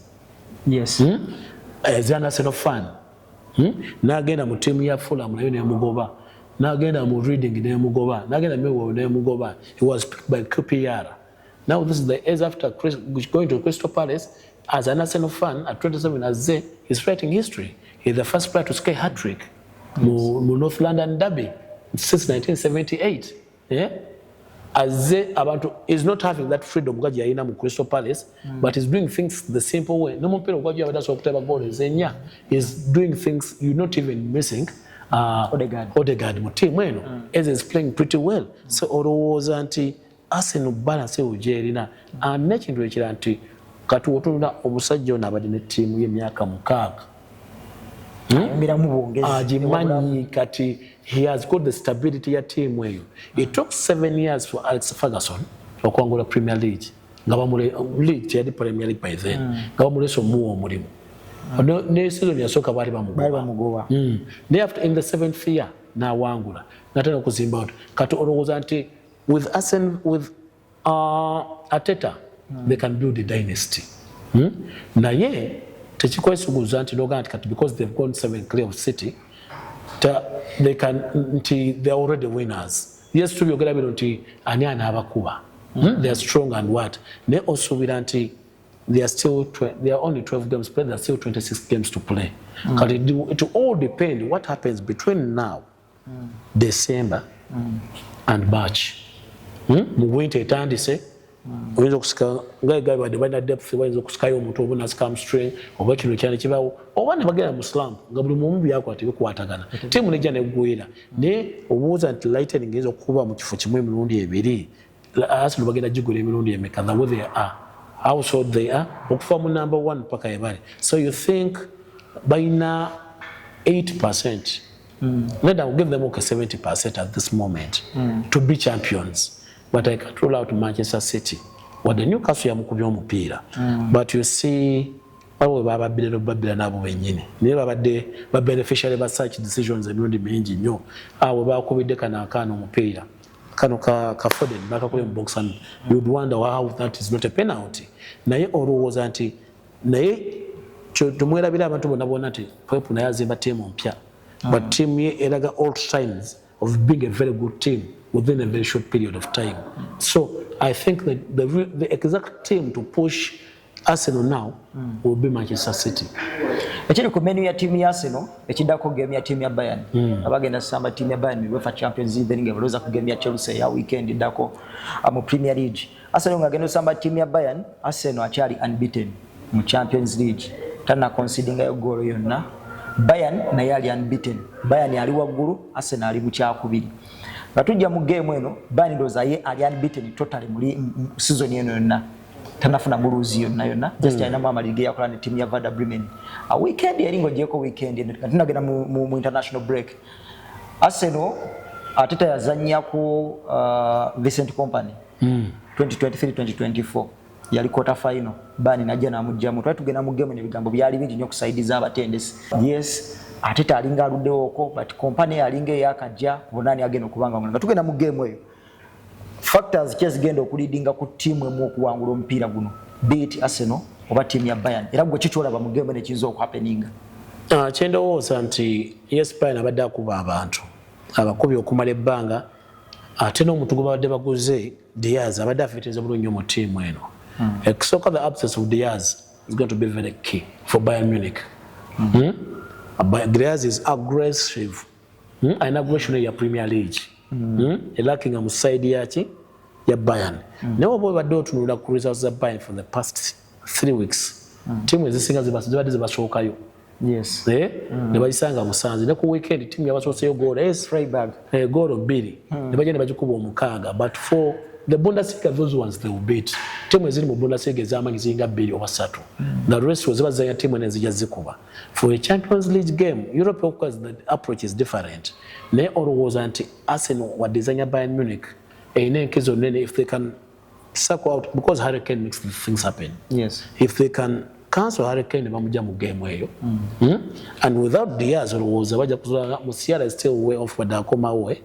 Yes. As an Arsenal fan. Nagenda mu team ya Fulham nayo ne mugoba. Nagenda mu Reading ne mugoba. Nagenda Millwall ne mugoba. He was picked by QPR. Now this is the years after going to Crystal Palace as an Arsenal fan at 27 as he's writing history. He's the first player to score a hat-trick. Mu North London Derby since 1978. Yeah? As abantu is not having that freedom gaji yaina mu Crystal Palace but is doing things the simple way no mpira gaji abada so kuteba goal zenya is doing things you're not even missing Odegaard mu team eno is playing pretty well so olowooza nti Arsenal balance ujerina nekintu ekira nti kati wotuna omusajja ono abadde ne team y'emyaka 6 ajimanyi kati he has got the stability ya team weyo. It took 7 years for Alex Ferguson okwangula Premier League. Ngaba mule league tiyadi Premier League by then. Ngaba mule so muwo mulimu. Ne season ya soka bali bamugoba. Ne after in the 7th year na wangula. Nataka kuzimba out. Kati olowooza nti with Arsenal with Arteta they can build a dynasty. Na ye tekikwesiguza nti noga nti kati because they've gone 7 clear of City they are already winners. Yes, to be nti ani anabakuba. They are strong and what? They also nti they are only 12 games played. There are still 26 games to play. It will all depend what happens between now, December, and March. Winter etandise. Oyinza okusika nga badde balina depth bayinza okusikayo omuntu oba nasikamu string oba ekintu kyane kibawo oba ne bagenda mu slump nga buli mumu byakwata bikwatagana tiimu nejja neggwera naye obuuza nti lightning eyinza okukuba mu kifo kimu emirundi ebiri Arsenal bagenda gigula emirundi emeka the way they are how so they are okuva mu number 1 paka yebale so you think bayina 8% let them give them okay 70% at this moment to be champions. But I can't rule out Manchester City. What the Newcastle yamukubya omupiira. But you see, abo bababira nabo benyine. Niye babadde ba beneficiary ba such decisions emirundi mingi nnyo. Abo bakubidde kana akano omupiira. Kano ka Foden bakakole mu box and you'd wonder how that is not a penalty. Naye olowooza nti naye tumwerabira abantu bonna bonna nti Pep naye azimba team mpya. But team ye eraga all signs of being a very good team within a very short period of time. So I think that the exact team to push Arsenal now will be Manchester City. Ekiri ku menu ya timu ya Arsenal ekiddako game ya timu ya Bayern abagenda samba timu ya Bayern UEFA Champions League then ngabaloza ku game ya Chelsea ya weekend dako mu Premier League. Arsenal ngagenda samba timu ya Bayern. Arsenal achali unbeaten mu Champions League tana conceding yo goal yonna. Bayern na yali unbeaten. Bayern yali waggulu, Arsenal ali mu kyakubiri. Batujja mu game eno Bayern ndoza ye ali unbeaten totally muri season eno yonna. Tanafuna buluzi yonna just ina mama lige yakola ne team ya Werder Bremen a weekend yalingo jeko weekend tunagenda mu international break. Arsenal ateta yazanya ku Vincent Company 2023-2024 yali quarter final bani najja na mujjamu twatugenda mu game ne bigambo byali bingi nyo kusaidiza abatendesi. Yes ateta alinga aluddewo ko but Company alinga yakajja bonani agenda kubanga nga tugenda mu game eyo factors kyezigenda okuleadinga ku timu emu okuwangula omupiira guno beat Arsenal oba timu ya Bayern era gwe kitolaba mu game ne kizo okuhappeninga. Kyendowooza nti yes Bayern abadde akuba abantu abakubi okumala ebbanga ate n'omuntu gwe babadde baguze Diaz abadde afeeteza bulungi mu tiimu eno. Ekusooka the absence of Diaz is going to be very key for Bayern Munich. Diaz is aggressive. An aggression ya Premier League. Lacking a side yaki ya Bayern. Never boy badde otunula ku results za Bayern for the past 3 weeks. Team ezisinga zibadde zibasookayo. Yes. Ne bayisanga musanze ne ku weekend team yabasooseyo goal Freiburg. Goal 2. Ne bagenda bagikuba omukaaga but for the Bundesliga those ones they will beat. Team eziri mu Bundesliga ezamanyi zinga 2 oba 3. The rest was bazanya team ezija zikuba. For a Champions League game, Europe of course the approach is different. Ne olowooza nti Arsenal wa designer Bayern Munich enenkezo nene if they can suck out because Hurricane makes things happen. Yes. If they can cancel Hurricane bamujja mu game eyo. And without Diaz olowooza bajja kuzola Musiala is still way off but akoma we.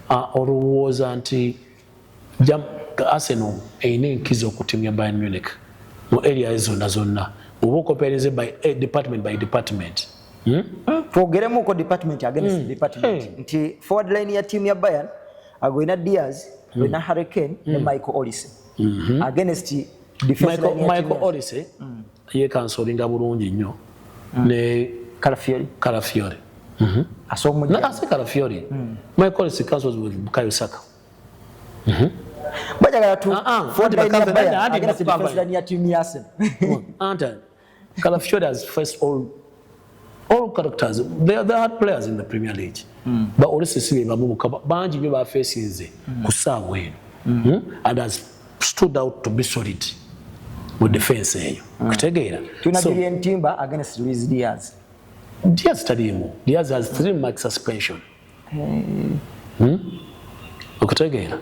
Olowooza nti Arsenal enenkezo ku timu ya Bayern Munich mu area zonna ubukopereze by by department. Twogeremu ko department against department. Nti forward line ya team ya Bayern agoina Diaz, na Hurricane ne Michael Olise. Against defense line ya Michael Olise ye kansolinga bulungi nnyo ne Calafiori. Asomo na ase Calafiori. Michael Olise cancels with Bukayo Saka. Bajagala tu forward line ya Bayern against defense line ya team ya Arsenal. Anta Calafiori has faced all characters. They are players in the Premier League. But Olise sibe bamubuka banji nyo ba faces kusawa eno. And has stood out to be solid with defense eyo. Kutegeera. Tunagiriye Timber against Luis Diaz. Diaz tadimu. Diaz has 3 months suspension. Okutegeera.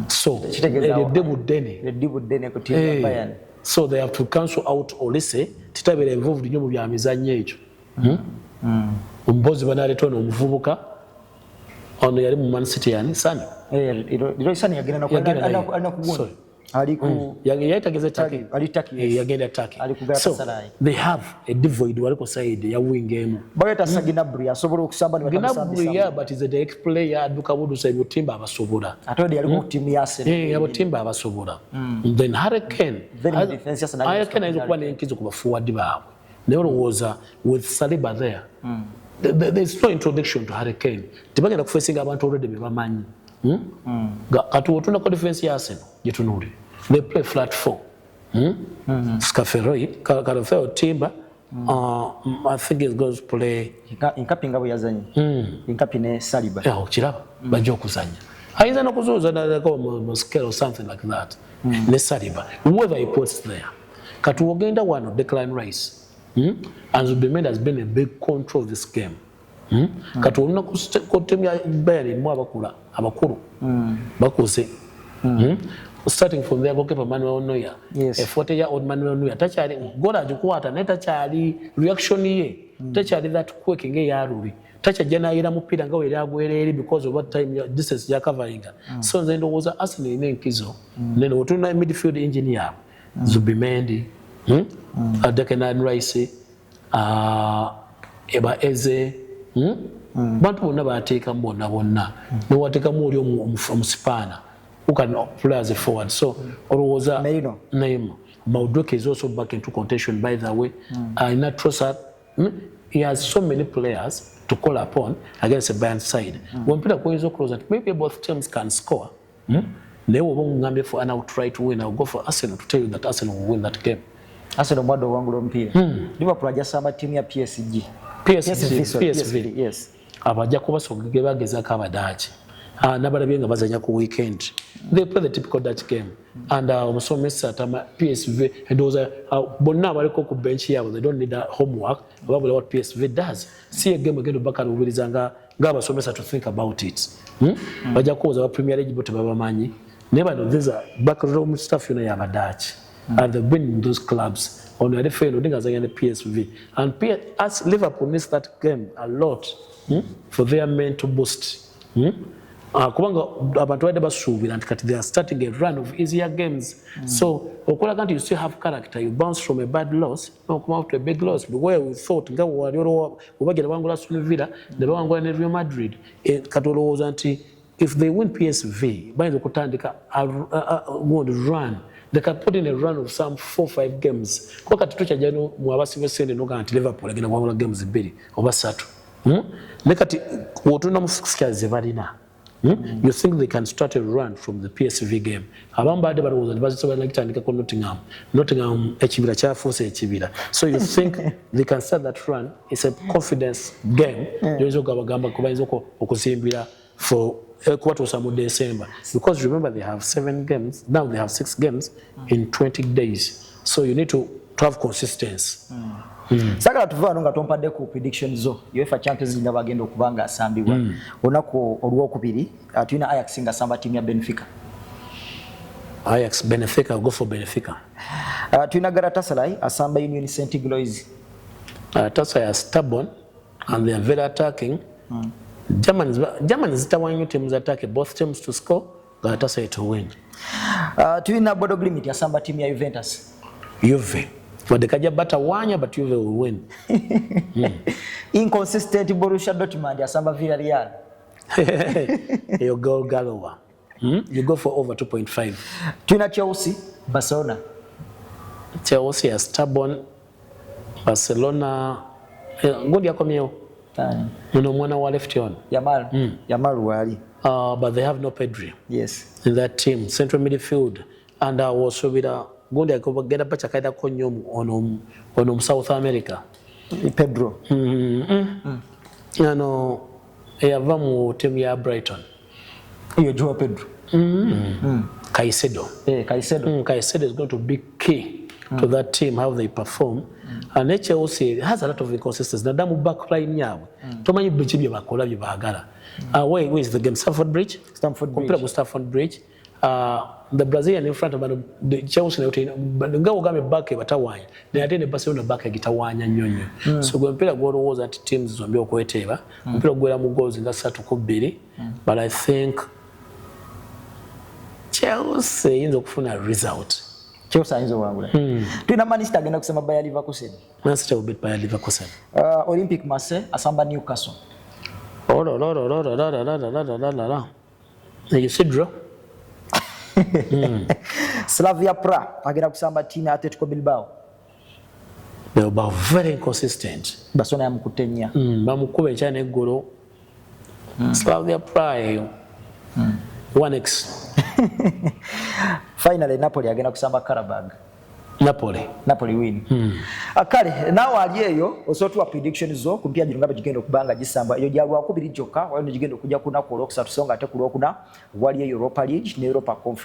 So the debut dene ku team ya Bayern. So they have to cancel out Olise titabere involved nyo mu bya mizannyo ekyo. Umbozi banaleetwa n'omuvubuka ono yali mu Man City yani Sani. Iro Sani yagenda na kugona. Ali ku yayitageze Turkey. Ali Turkey. Yagenda Turkey. Ali kugata Sarai. They have a devoid waliko side ya wing game. Bayeta Gnabry asobola okusamba ne batamsamba. Gnabry but is a direct player aduka budu sa Timber abasobola. Atodi yali ku team ya Arsenal. Yabo Timber abasobola. Then Hurricane. Then defense ya Arsenal. Hurricane izo kuba n'enkizo kuba forward baabwe. Ne olowooza with Saliba there. There's no introduction to Hurricane. Tibagenda kufesinga abantu already bebamanyi. Kati otunda ko defense ya Arsenal yetunuli. They play flat 4. Scaferoi, Calafeo Timber. I think it's going to play inkapinga bwe yazanyi. Inkapine Saliba. Okiraba bajja okuzanya. Ayinza n'okuzuuza mu scale or something like that. Ne Saliba. Whoever he puts there. Kati ogenda wano Declan Rice. And Ruben has been a big control of this game. Kati olina ku team ya Bayern mu abakulu bakuze. Starting from there goalkeeper Manuel Neuer. Yes. A 40-year-old Manuel Neuer tachali goal ajukwata netachali reaction ye tachali that quick nge yaruri tacha jana ira mupira nga wera agwereri because of what time distance ya covering. So nze ndowooza Arsenal ine nkizo neno otuna midfield engineer Zubimendi Declan Rice Eba Eze bantu bonna bateeka bonna ne wateeka mu oli omusipana who can play as a forward. So olowooza Neymar Maudeke is also back into contention, by the way. In Trossard, he has so many players to call upon against a band side. When people go so close that maybe both teams can score, they will for an outright win. I'll go for Arsenal to tell you that Arsenal will win that game. Arsenal mwado wangu lo mpira. Liverpool ajasamba timu ya PSG. PSV. Yes. Abajja kubasogege bagezako abadaaki. Nabalabye nga bazanya ku weekend. They play the typical Dutch game. And omusomesa atama PSV and those bonna abaliko ku bench yabo, they don't need homework about what PSV does. See a game again back and ubulizanga ngabasomesa to think about it. Bajja kuza ba Premier League bote babamanyi. Never know these are backroom stuff y'abadaaki. And they've been in those clubs. On the other field, I think as the PSV. And as Liverpool needs that game a lot for their men to boost. Kubanga abantu badde basuubira nti kati they are starting a run of easier games. So okola kanti you still have character. You bounce from a bad loss, now come out to a big loss. Where we thought nga wabagera bangula Aston Villa, ne bawangula ne Real Madrid. Kati olowooza nti if they win PSV, bayinza okutandika going to run. They can put in a run of some 4-5 games. Kwa kati tukyajja no mwabasibe sente noga nti Liverpool agenda kwawula games 2 oba 3. Nekati wotuna mu fixtures ze balina. You think they can start a run from the PSV game? Abamba ade balowooza nti bazisobola nakitandika ko Nottingham ekibira kyafuuse ekibira. So you think they can start that run? It's a confidence game. Yoyinza okugamba kubayinza okuzimbira for what was in December, because remember they have 7 games, now they have 6 games in 20 days, so you need to have consistency. Sagala tuva nga tompadde ku predictions zo UEFA Champions League bagenda okubanga asambibwa onako olwokubiri tulina Ajax nga samba timu ya Benfica. Benfica, go for Benfica. Tulina Galatasaray asamba Union Saint-Gilloise. Galatasaray are stubborn and they are very attacking. Germans zitawanyo teams attack both teams to score, Galatasaray to win. Tulina Bodo Glimt asamba timu ya Juventus. Juve. Wadekaja bata wanya but Juve will win. Inconsistent Borussia Dortmund asamba Villarreal. You go Galowa. You go for over 2.5. Tulina Chelsea Barcelona. Chelsea are stubborn. Barcelona ngodi yakomyewo. No mwana wa left on. Yamal wali. But they have no Pedri. Yes. In that team, central midfield, and also with gondi akobagenda pacha kaida konyo on South America. Pedro. Ano yava mu team ya Brighton. Iyo Joao Pedro. Caicedo. Caicedo. Caicedo is going to be key to that team, how they perform. And Chelsea has a lot of inconsistencies. Nadamu backline yabo. Tomanyi bridge bye bakola bye bagala. Where is the game? Stamford Bridge. Compare with Stamford Bridge. The Brazilian in front of the Chelsea ngawo game back batawanya. They attend Barcelona back agitawanya nyonyo. So gwempira golo was at teams zombi okweteba. Mpira gwera mu goals nga 3 ku 2. But I think Chelsea inzo kufuna result. Chelsea inzo wangula. Tuina Manchester agenda kusema Bayer Leverkusen. Manchester will beat Bayer Leverkusen. Olympic Marseille asamba Newcastle. You see draw. Slavia Prague agenda kusamba timu ya Atletico Bilbao. Bilbao very inconsistent. Barcelona yamukutenya. Bamukube cyane golo. Slavia Prague 1x. Finally Napoli agenda kusamba Karabag. Napoli win. Akale nawo ali eyo osotuwa predictions zo kumpia jirungabe jigendo kubanga jisamba iyo jalwa kubiri joka wano jigendo kujja kuna ku Roxa tusonga ate ku Rokuna wali Europa League ne Europa Conference.